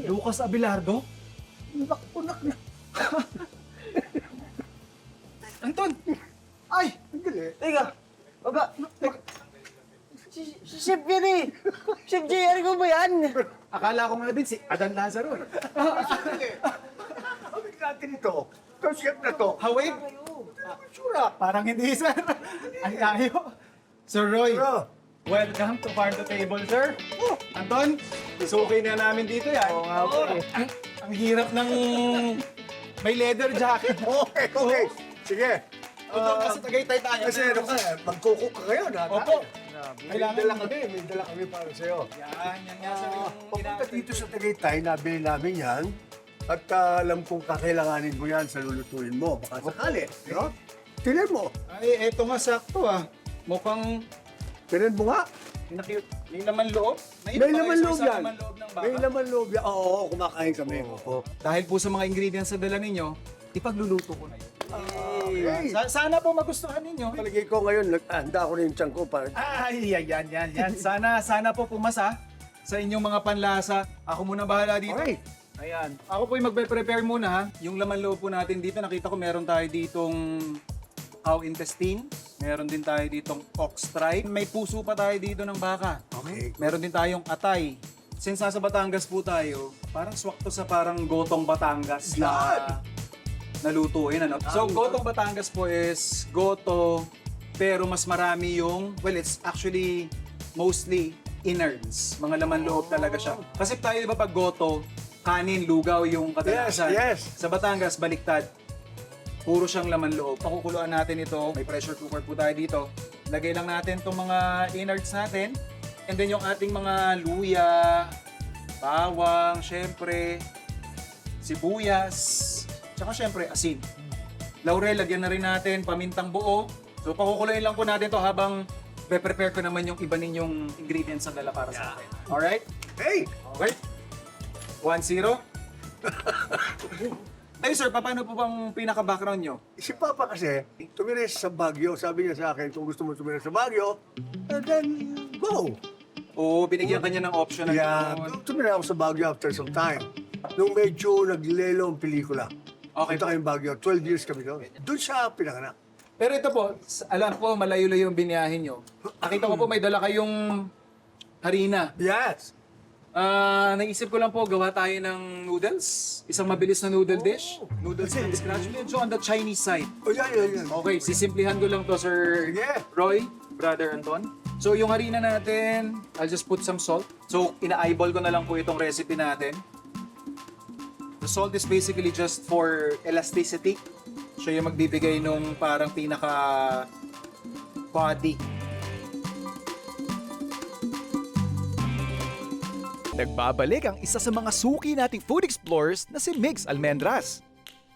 Lucas Abelardo? Unak na. Anton! Ay! Teka, baba. Si Chef yan eh. Chef JR ko ba yan? Akala ko nga din si Adan Lazaro. Sabi natin ito. Ito, chef na to. Hawig? Sura. Parang hindi, sir. Ang layo. Sir Roy, Sura. welcome to Farm to Table, sir. Anton, isukay na namin dito yan. Oo nga po eh. Ang hirap ng may leather jacket. Okay, okay. Sige. Anton, kasi Tagaytay tayo. Kasi ano ka, magkukuk ka ngayon, ha? Opo. May dala kami para sa'yo. Yan nga, sir. Yung Papunta ginagawa. dito sa Tagaytay, nabili namin yan. At alam kong kakailanganin mo yan sa lulutuin mo. Baka sakali, no? Tingnan mo. Ay, eto nga sakto ah. Mukhang Tingnan mo nga. may laman loob. May laman loob yan. Laman loob ng baka. May laman loob yan. Oo, kumakain kami. Oo. Dahil po sa mga ingredients na dala ninyo, ipagluluto ko na yun. Okay. Sana po magustuhan ninyo. Palagay ko ngayon, handa ako na yung tiyan ko para... Ay, yan. Sana po pumasa sa inyong mga panlasa. Ako muna bahala dito. Okay. Ayan. Ako po yung magpe-prepare muna ha. Yung laman loob po natin dito, nakita ko meron tayo ditong cow intestine. Meron din tayo ditong ox tripe. May puso pa tayo dito ng baka. Okay. Meron din tayong atay. Since nasa Batangas po tayo, parang swak to sa parang gotong Batangas na nalutuin. Ano? So, gotong Batangas po is goto, pero mas marami yung, well, it's actually mostly innards. Mga laman loob talaga siya. Kasi tayo, di ba, pag goto, kanin, lugaw yung kadalasan. Yes. Sa Batangas, baliktad. Puro siyang laman loob. Pakukuluan natin ito. May pressure cooker po tayo dito. Lagay lang natin itong mga innards natin. And then yung ating mga luya, bawang, syempre, sibuyas, tsaka syempre asin. Laurel, lagyan na rin natin, pamintang buo. So pakukuluin lang po natin to habang prepare ko naman yung iba ninyong ingredients na dala para sa atin. Alright? Hey! Okay. 1-0. Ay sir, paano po bang pinaka-background nyo? Si Papa kasi, tumira siya sa Baguio. Sabi niya sa akin, kung gusto mo tumira sa Baguio, then go! Oo, binigyan kanya ng option na Yeah, ganun. tumira ako sa Baguio after some time. Nung medyo naglelo ang pelikula. Okay. Punta kayong Baguio, 12 years kami doon. Doon siya pinanganak. Pero ito po, alam ko malayo-layo yung biniyahin nyo. Nakita ko po may dala kayong harina. Yes! Naisip ko lang po, gawa tayo ng noodles. Isang mabilis na noodle dish. Noodles from scratch. Medyo on the Chinese side. O yan. Okay, sisimplihan ko lang to, Sir Sige. Roy, Brother Anton. So, yung harina natin, I'll just put some salt. So, ina-eyeball ko na lang po itong recipe natin. The salt is basically just for elasticity. Siya yung magbibigay nung parang pinaka body. Nagbabalik ang isa sa mga suki nating food explorers na si Migs Almendras.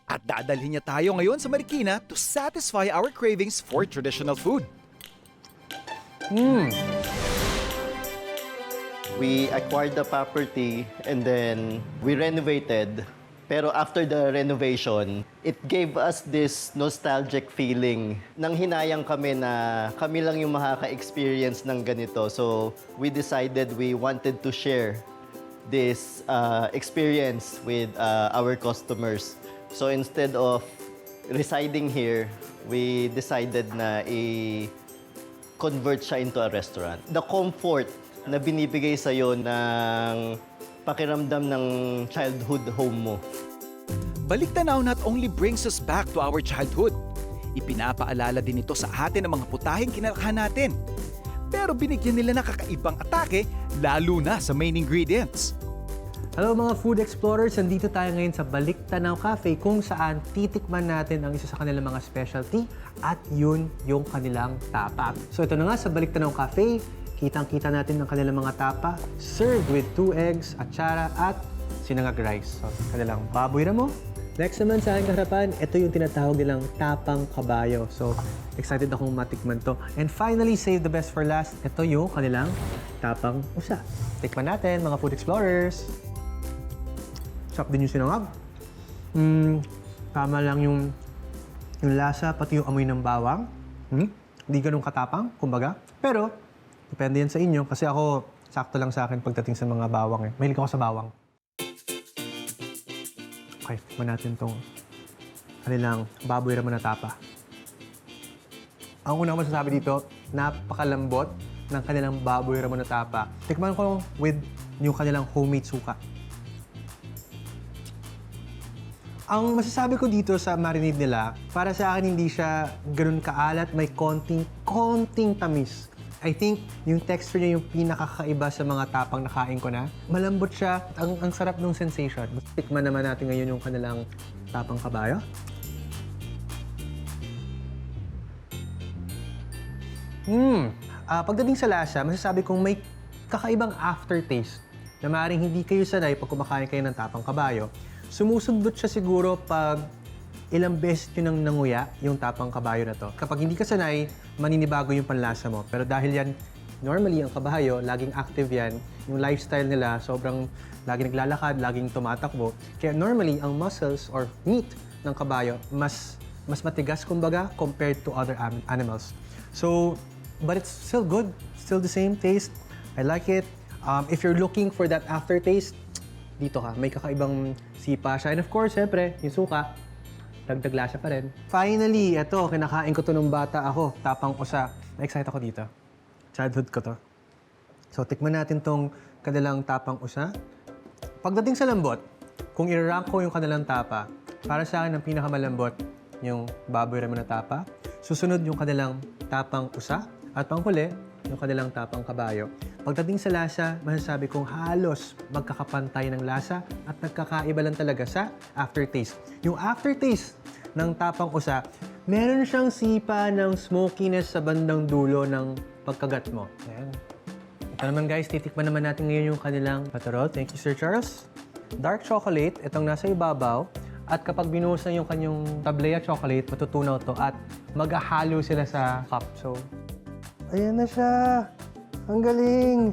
At dadalhin niya tayo ngayon sa Marikina to satisfy our cravings for traditional food. We acquired the property and then we renovated. Pero after the renovation, it gave us this nostalgic feeling. Nang hinayang kami na kami lang yung makaka-experience ng ganito. So we decided we wanted to share this experience with our customers. So instead of residing here, we decided na i-convert siya into a restaurant. The comfort na binibigay sa'yo ng pakiramdam ng childhood home mo. Balik Tanaw not only brings us back to our childhood, ipinapaalala din ito sa atin ang mga putahing kinalakhan natin. Pero binigyan nila ng kakaibang atake, lalo na sa main ingredients. Hello mga food explorers! Nandito tayo ngayon sa Balik Tanaw Cafe kung saan titikman natin ang isa sa kanilang mga specialty at yun yung kanilang tapa. So ito na nga sa Balik Tanaw Cafe, kitang-kita natin ang kanilang mga tapa served with 2 eggs, atsara at sinangag rice. So kanilang baboy na mo. Next naman sa aking harapan, ito yung tinatawag nilang tapang kabayo. So excited akong matikman to. And finally, save the best for last, ito yung kanilang tapang usa. Tikman natin mga food explorers! Sarap din yung sinangag. Tama lang yung lasa, pati yung amoy ng bawang. Hindi ganun katapang, kumbaga. Pero, depende yan sa inyo. Kasi ako, sakto lang sa akin pagdating sa mga bawang eh. Mahilig ako sa bawang. Okay, tikman natin tong kanilang baboy ramen na tapa. Ang una ko masasabi dito, napakalambot ng kanilang baboy ramen na tapa. Tikman ko with yung kanilang homemade suka. Ang masasabi ko dito sa marinade nila, para sa akin hindi siya ganun kaalat, may konting tamis. I think yung texture niya yung pinakakaiba sa mga tapang nakain ko na. Malambot siya, ang sarap ng sensation. Tikman naman natin ngayon yung kanilang tapang kabayo. Pagdating sa lasa, masasabi kong may kakaibang aftertaste na maaaring hindi kayo sanay pag kumakain kayo ng tapang kabayo. Sumusundot siya siguro pag ilang beses nyo nang nanguya yung tapang kabayo na to. Kapag hindi ka sanay, maninibago yung panlasa mo. Pero dahil yan, normally ang kabayo, laging active yan. Yung lifestyle nila, sobrang laging naglalakad, laging tumatakbo. Kaya normally, ang muscles or meat ng kabayo, mas matigas kumbaga compared to other animals. So, but it's still good. Still the same taste. I like it. If you're looking for that aftertaste, dito ka. May kakaibang sipa siya. And of course, syempre, yung suka, dagdag lasa pa rin. Finally, eto, kinakain ko to nung bata ako. Tapang usa. Na-excite ako dito. Childhood ko to. So, tikman natin tong kanilang tapang usa. Pagdating sa lambot, kung i-rank ko yung kanilang tapa, para sa akin, ang pinakamalambot, yung baboy ramen na tapa. Susunod yung kanilang tapang usa. At panghuli, yung kanilang tapang kabayo. Pagdating sa lasa, masasabi kong halos magkakapantay ng lasa at nagkakaiba lang talaga sa aftertaste. Yung aftertaste ng tapang usa, meron siyang sipa ng smokiness sa bandang dulo ng pagkagat mo. Ayan. Ito naman guys, titikman naman natin ngayon yung kanilang patarot. Thank you, Sir Charles. Dark chocolate, itong nasa ibabaw. At kapag binuhos na yung kanyang tablea chocolate, matutunaw to at maghahalo sila sa cup. So, ayan na siya. Ang galing!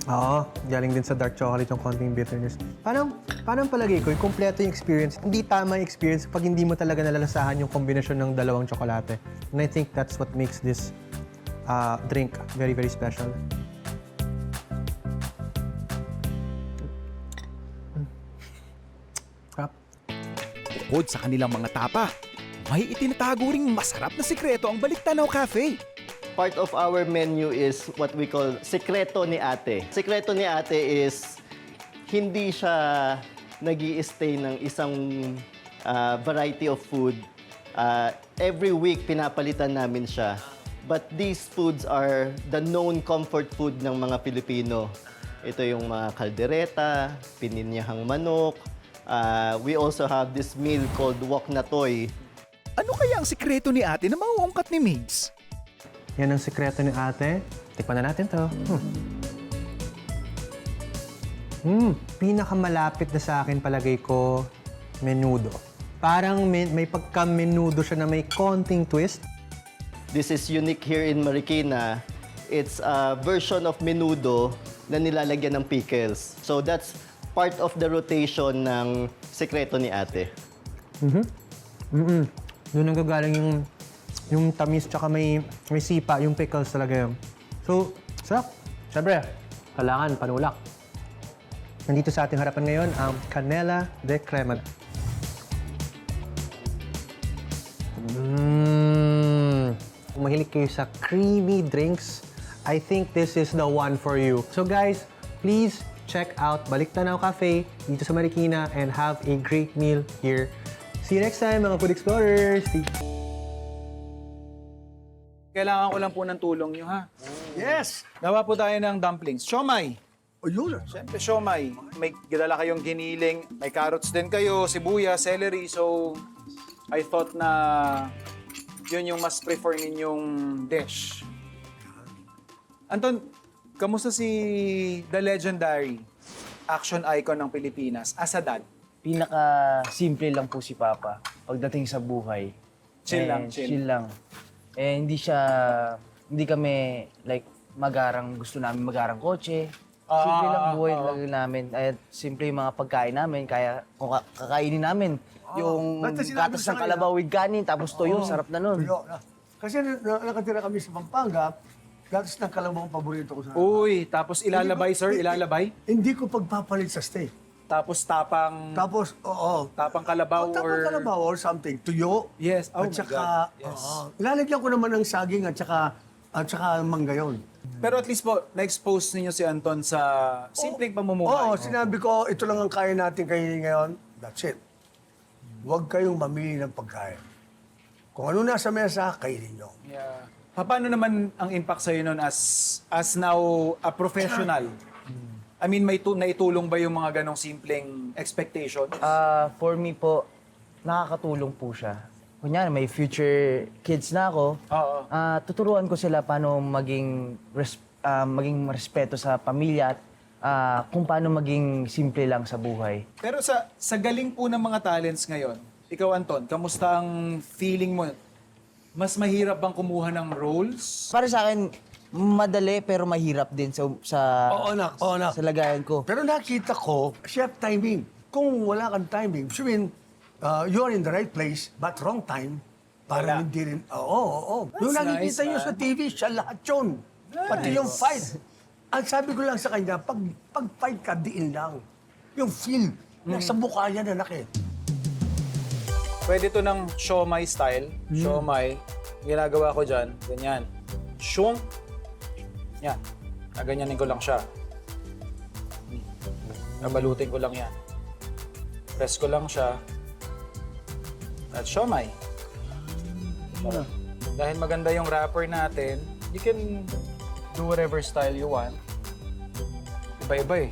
Oo, galing din sa dark chocolate yung konting bitterness. Parang palagay ko, yung kompleto yung experience. Hindi tama yung experience pag hindi mo talaga nalalasahan yung kombinasyon ng dalawang tsokolate. And I think that's what makes this drink very, very special. Crap. Bukod sa kanilang mga tapa, may itinatago ring masarap na sikreto ang Baliktanaw Cafe. Part of our menu is what we call Sekreto ni Ate. Sekreto ni Ate is hindi siya nag-i-stay ng isang variety of food. Every week, pinapalitan namin siya. But these foods are the known comfort food ng mga Pilipino. Ito yung mga kaldereta, pininyahang manok. We also have this meal called wok na toy. Ano kaya ang sikreto ni ate na mauungkat ni Migs? Yan ang sikreto ni ate. Tikman na natin to. Pinakamalapit na sa akin palagay ko, menudo. Parang may pagka-menudo siya na may konting twist. This is unique here in Marikina. It's a version of menudo na nilalagyan ng pickles. So that's part of the rotation ng Sekreto ni Ate. Doon ang gagaling yung tamis tsaka may sipa, yung pickles talaga yun. So, sarap. Siyempre, kailangan panulak. Nandito sa ating harapan ngayon ang Canela de Crema. Kung mahilig kayo sa creamy drinks, I think this is the one for you. So guys, please check out Baliktanaw Cafe dito sa Marikina and have a great meal here. See you next time, mga food explorers! Kailangan ko lang po ng tulong nyo, ha? Yes! Gawa po tayo ng dumplings. Siomay. Ayun. Siyempre, siomay. May gidala kayong giniling. May carrots din kayo, sibuyas, celery. So, I thought na yun yung mas prefer ninyong dish. Anton, kamusta si the legendary action icon ng Pilipinas as a dad? Pinaka-simple lang po si Papa pagdating sa buhay. Chill lang, Eh, chill lang. Eh, hindi kami, like, gusto namin magarang kotse. Simple lang buhay talaga namin. At simple yung mga pagkain namin, kaya kung kakainin namin, Yung Basta sinabi gatas ko sa ng kanya. kalabaw with kanin, tapos toyo, sarap na nun. Tuyo na. Kasi nakatira kami sa Pampanga, gatas ng kalabaw ang paborito ko sa... Uy, tapos ilalabay, sir, ilalabay. Hindi ko pagpapalit sa steak. Tapos tapang Tapos, tapang kalabaw tapos or... kalabaw or something. Tuyo. Yes, oh at my saka, God. Yes. Ilalagyan ko naman ng saging at saka manggayon. Pero at least po, na-expose ninyo si Anton sa simpleng pamumuhay. Oo, sinabi ko, ito lang ang kaya natin kainin ngayon. That's it. Huwag kayong mamili ng pagkain. Kung ano nasa mesa, kainin nyo. Yeah. Paano naman ang impact sa'yo nun as now a professional? I mean, naitulong ba yung mga ganong simpleng expectations? For me po, nakakatulong po siya. Kunyari, may future kids na ako, Oo. tuturuan ko sila paano maging respeto sa pamilya at kung paano maging simple lang sa buhay. Pero sa galing po ng mga talents ngayon, ikaw Anton, kamusta ang feeling mo? Mas mahirap bang kumuha ng roles? Para sa akin, madali pero mahirap din sa Oo, anak. Oo, anak. sa lagayan ko. Pero nakita ko, chef timing. Kung wala kang timing, sabihin, you're in the right place, but wrong time, para Wala. hindi rin, oo. Yung That's nakikita nice, nyo man. sa TV, siya lahat yun. Pati yung fight. Ang sabi ko lang sa kanya, pag fight ka, diin lang. Yung feel, nasa mukha yan, anak eh. Pwede to ng siomai style. Siomai. Ginagawa ko dyan, ganyan. Shunk. Yan. Naganyanin ko lang siya. Nabalutin ko lang yan. Press ko lang siya. At siomai. Dahil maganda yung wrapper natin, you can do whatever style you want. Iba-iba eh.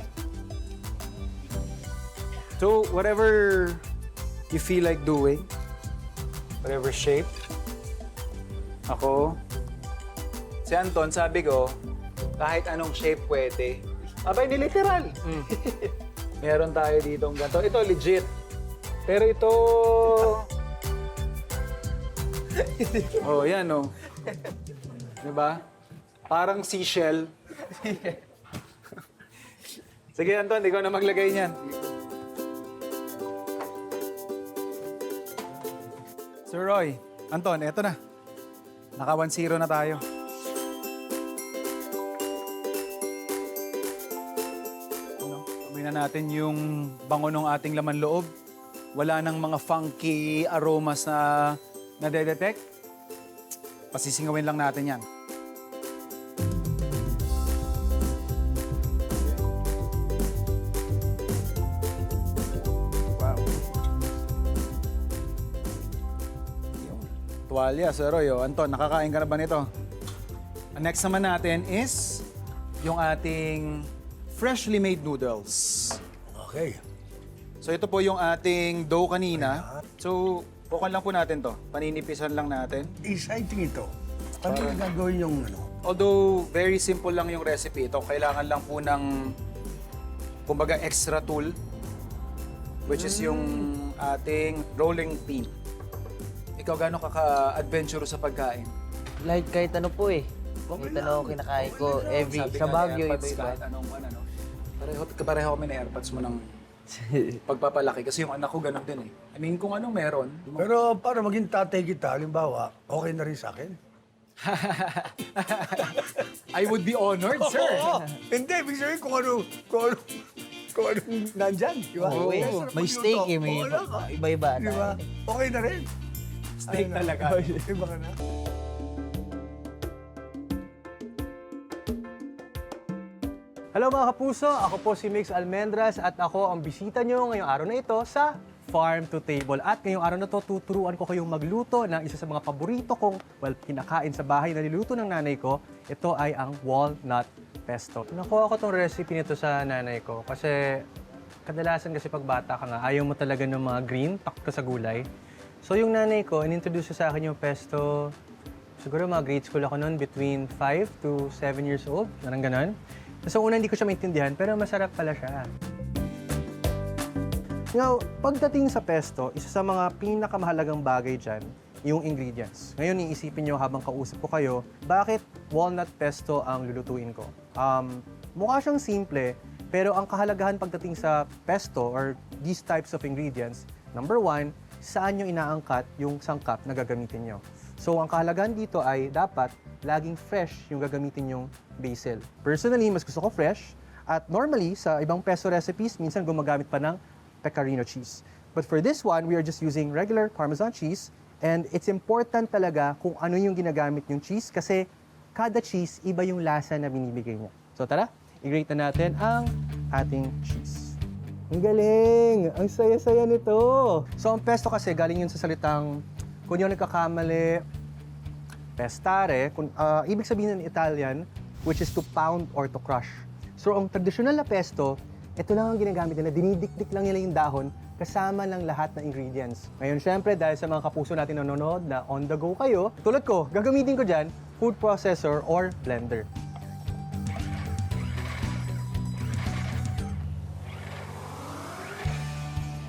So, whatever you feel like doing, whatever shape. Ako, si Anton, sabi ko, kahit anong shape pwede. Abay, ni literal. Meron tayo ditong ganito. Ito, legit. Pero ito... oh, yan oh. Diba? Parang seashell. Sige, Anton, ikaw na maglagay niyan. Sir Roy, Anton, eto na. Naka 1-0 na tayo. Amoy na natin yung bango ng ating laman loob. Wala nang mga funky aromas na nadedetect. Pasisingawin lang natin yan. Wow. Tuwalya, Sir Roy. Oh. Anton, nakakain ka na ba nito? Ang next naman natin is yung ating freshly made noodles. Okay. So ito po yung ating dough kanina. So, bukan lang po natin to. Paninipisan lang natin. Exciting ito. Paano gagawin yung ano? Although very simple lang yung recipe, ito kailangan lang po ng kumbaga extra tool, which is yung ating rolling pin. Ikaw gaano ka-adventurous sa pagkain? Like kahit ano po eh. Kahit ano kinakain ko, Sabi sa nga Baguio, ni AirPods, iba-iba. kahit anong ano. Pareho kami na AirPods mo ng pagpapalaki kasi yung anak ko ganun din eh. I mean, kung anong meron. Pero para maging tatay kita, halimbawa, okay na rin sa akin. I would be honored, sir. Oo. Hindi, ibig sabihin kung anong nandyan. Di ba? Oo, Kaya eh. sarap May magluto. steak eh, may Oo, wala ka. iba-iba Di na. ba? Okay na rin. Steak Ayun na. talaga. Iba ka na. Hello mga kapuso, ako po si Mix Almendras at ako ang bisita nyo ngayong araw na ito sa Farm to Table. At ngayong araw na to, tuturuan ko kayong magluto ng isa sa mga paborito kong, kinakain sa bahay na niluto ng nanay ko. Ito ay ang walnut pesto. Nakuha ko tong recipe nito sa nanay ko kasi kadalasan kasi pag bata ka nga, ayaw mo talaga ng mga green, takot ka sa gulay. So yung nanay ko, inintroduce sa akin yung pesto, siguro mga grade school ako noon, between 5 to 7 years old, parang ganon. So una hindi ko siya maintindihan, pero masarap pala siya. Now, pagdating sa pesto, isa sa mga pinakamahalagang bagay dyan, yung ingredients. Ngayon, iisipin nyo habang kausap ko kayo, bakit walnut pesto ang lulutuin ko? Mukha siyang simple, pero ang kahalagahan pagdating sa pesto or these types of ingredients, number one, saan nyo inaangkat yung sangkap na gagamitin nyo. So, ang kahalagahan dito ay dapat laging fresh yung gagamitin yung basil. Personally, mas gusto ko fresh. At normally, sa ibang pesto recipes, minsan gumagamit pa ng pecorino cheese. But for this one, we are just using regular Parmesan cheese. And it's important talaga kung ano yung ginagamit yung cheese kasi kada cheese, iba yung lasa na binibigay niya. So tara, i-grate na natin ang ating cheese. Ang galing! Ang saya-saya nito! So ang pesto kasi, galing yun sa salitang, kung yung nagkakamali, pestare, ibig sabihin ng Italian, which is to pound or to crush. So ang traditional na pesto, ito lang ang ginagamit nila, dinidikdik lang nila yung dahon kasama ng lahat ng ingredients. Ngayon, syempre, dahil sa mga kapuso natin nanonood na on the go kayo, tulad ko, gagamitin ko dyan, food processor or blender.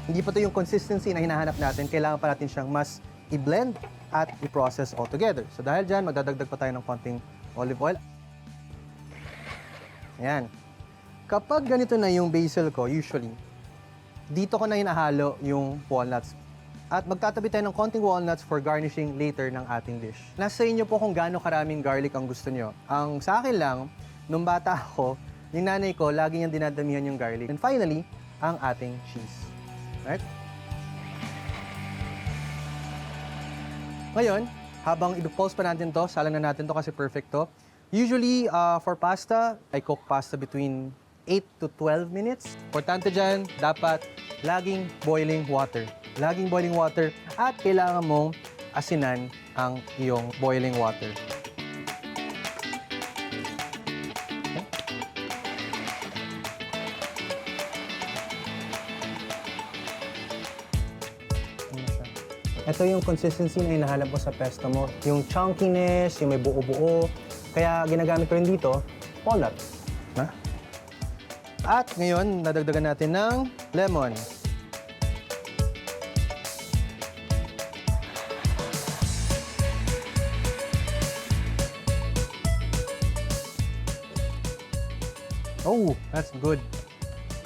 Hindi pa ito yung consistency na hinahanap natin, kailangan pa natin siyang mas i-blend at i-process all together. So dahil dyan, magdadagdag pa tayo ng konting olive oil. Ayan. Kapag ganito na yung basil ko, usually, dito ko na hinahalo yung walnuts. At magtatabi tayo ng konting walnuts for garnishing later ng ating dish. Nasa inyo po kung gaano karaming garlic ang gusto nyo. Ang sa akin lang, nung bata ako, yung nanay ko, lagi niyang dinadamihan yung garlic. And finally, ang ating cheese. Right? Ngayon, habang i-pulse pa natin to, salang na natin to kasi perfect to. Usually, for pasta, I cook pasta between 8 to 12 minutes. Importante dyan, dapat laging boiling water. Laging boiling water at kailangan mong asinan ang iyong boiling water. Ito yung consistency na hinahanap mo sa pesto mo. Yung chunkiness, yung may buo-buo. Kaya ginagamit ko rin dito, walnut. Ha? At ngayon, nadagdagan natin ng lemon. Oh, that's good.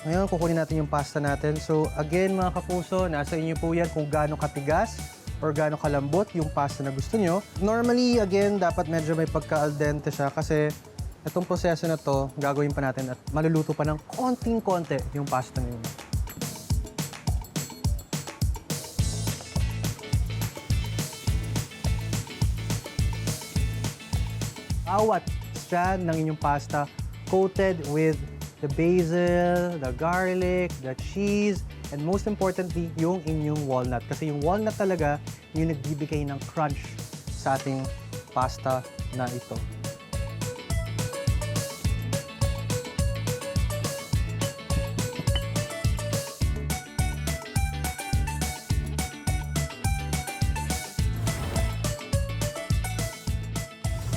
Ngayon, kukunin natin yung pasta natin. So, again, mga kapuso, nasa inyo po yan kung gaano katigas or gaano kalambot yung pasta na gusto nyo. Normally, again, dapat medyo may pagka-al dente siya kasi itong proseso na to, gagawin pa natin at maluluto pa ng konting-konti yung pasta na yun. Bawat strand ng inyong pasta coated with the basil, the garlic, the cheese, and most importantly, yung inyong walnut. Kasi yung walnut talaga yung nagbibigay ng crunch sa ating pasta na ito.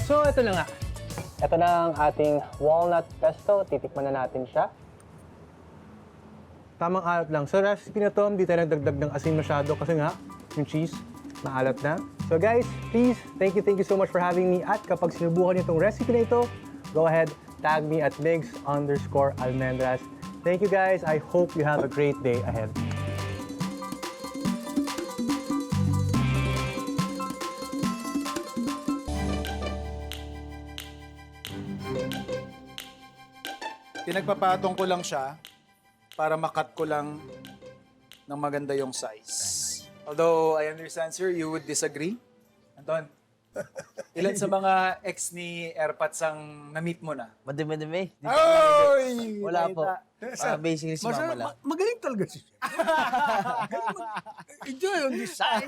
So, ito na nga. Ito na ang ating walnut pesto. Titikman na natin siya. Tamang alat lang. Sa recipe na to, hindi tayo nagdagdag ng asin masyado kasi nga, yung cheese, maalat na. So guys, please, thank you so much for having me. At kapag sinubukan niyo itong recipe na ito, go ahead, tag me at Migs_Almendras. Thank you guys. I hope you have a great day ahead. Pinagpapatong ko lang siya para makat ko lang ng maganda yung size. Although, I understand, sir, you would disagree. Anton, ilan sa mga ex ni Airpods ang na-meet mo na? Madumi-dumi. Ay! Wala po. Basically, si mama lang. Magaling talaga siya. Enjoy yung design.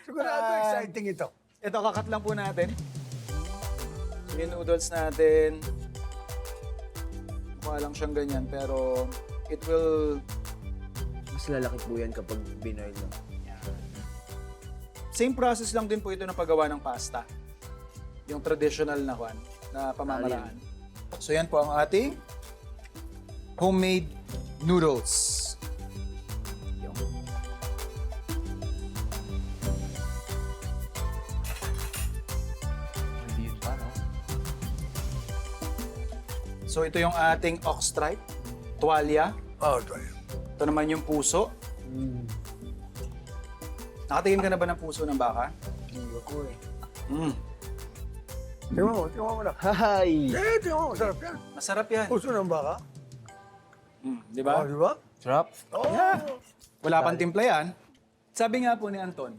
Sigurado exciting ito. Ito, kakat lang po natin. Yung noodles natin. Mukha lang siyang ganyan, pero it will... Mas lalaki po yan kapag binoil mo. Same process lang din po ito ng paggawa ng pasta. Yung traditional na kwan, na pamamaraan. So yan po ang ating homemade noodles. Yung. So ito yung ating ox stripe, tuwalya. Oh, try. Ito naman yung puso. Nakatingin ka na ba ng puso ng baka? Hindi ko eh. Mm. Tingnan mo na. Hi! Tingnan mo, masarap yan. Masarap yan. Puso ng baka. Di ba? Oh, di ba? Sarap. Oh. Wala pang timpla yan. Sabi nga po ni Anton,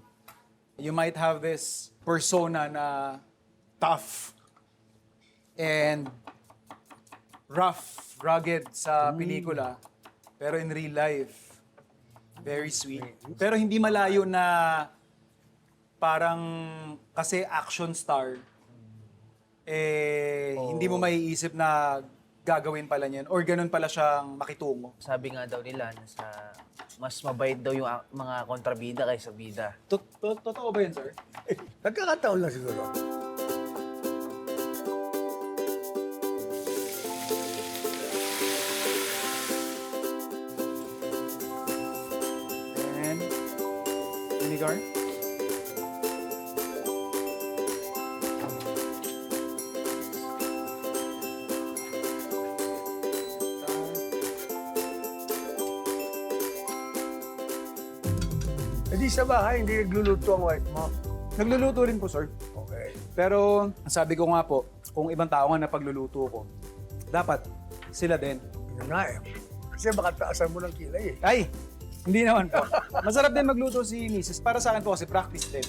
you might have this persona na tough and rough, rugged sa pelikula. Pero in real life, very sweet. Pero hindi malayo na parang kasi action star, hindi mo maiisip na gagawin pala niyan or ganun pala siyang makitungo. Sabi nga daw nila na mas mabait daw yung mga kontrabida kaysa bida. Totoo ba yun, sir? Nagkakataon lang siguro. And vinegar. Hindi sa bahay, hindi nagluluto ang wife mo. Nagluluto rin po, sir. Okay. Pero sabi ko nga po, kung ibang tao nga na pagluluto ko, dapat sila din. Yun nga eh. Kasi baka taasan mo ng kilay eh. Ay! Hindi naman po. Masarap din magluto si Mrs. Para sa akin po kasi practice din.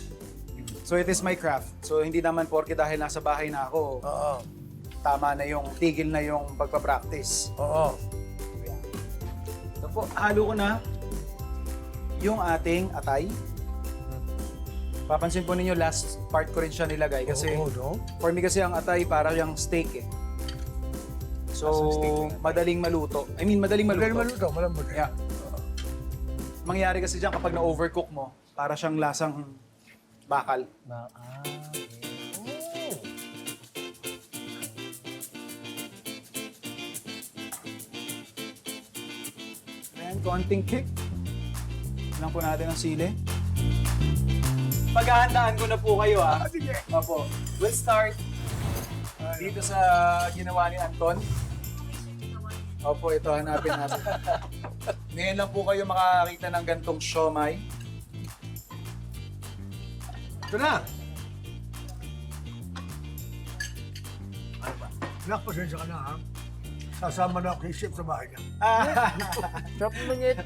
So it is my craft. So hindi naman porke dahil nasa bahay na ako, Oo. tama na yung, tigil na yung pagpa-practice. Oo. So po, halo ko na yung ating atay. Papansin po ninyo, last part ko rin siya nilagay kasi Oo, no? for me kasi ang atay para yung steak eh. So, madaling maluto. I mean, madaling maluto. Magaling maluto, malambot eh. Yeah. Mangyari kasi dyan kapag na-overcook mo, para siyang lasang bakal. Ayan, konting kick. Lang po natin ang sili. Paghahandaan ko na po kayo ah. Sige. Opo. We'll start dito sa ginawa ni Anton. Opo, ito hanapin natin. Ngayon lang po kayo makakakita ng gantong siomai. Ito na. Nak, pasensya ka na ha. Sasama na ako kay chef sa bahay niya. Sarap naman yan.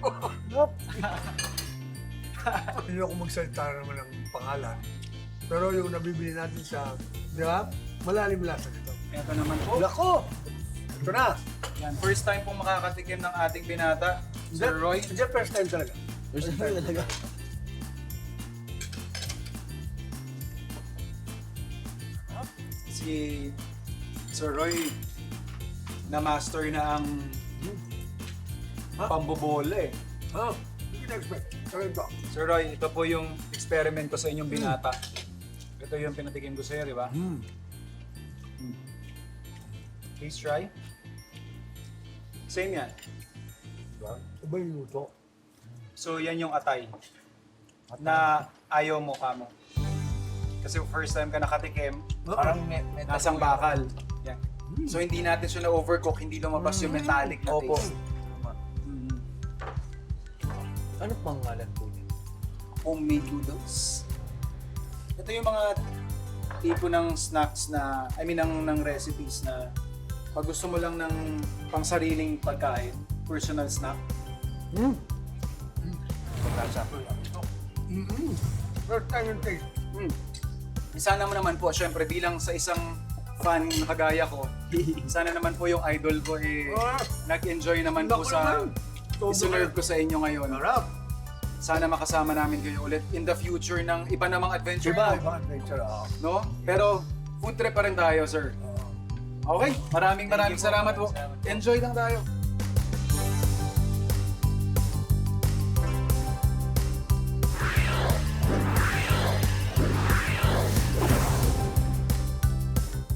Hindi ako magsalita naman ng pangalan. Pero yung nabibili natin sa, di ba? Malalim lasa nito. Ito naman po. Lako! Ito na. Yan, first time pong makakatikim ng ating binata, Sir Roy. Hindi, first time talaga. First time talaga. Si Sir Roy, na-master na ang pambobola eh. Ha? Hindi na-expect. Pero ito. Sir Roy, ito po yung experiment ko sa inyong binata. Ito yung pinatikim ko sa'yo, di ba? Please try. Same yan. Iba yung luto. So yan yung atay na ayaw mo kamo. Kasi first time ka nakatikim, Parang nasang bakal. Yan. So hindi natin siya na-overcook, hindi lumabas yung metallic na Opo. taste. Ano pangalan po niya? Homemade noodles. Ito yung mga tipo ng snacks na, I mean ng recipes na pag gusto mo lang ng pangsariling pagkain, personal snack. First time yung taste. Sana naman po, syempre bilang sa isang fan na kagaya ko, sana naman po yung idol ko nag-enjoy naman po sa iserve ko sa inyo ngayon. Harap. Sana makasama namin kayo ulit in the future ng iba namang adventure. Diba? no? Ibang adventure. No? Pero food trip pa rin tayo, sir. Okay, maraming salamat po. Enjoy lang tayo.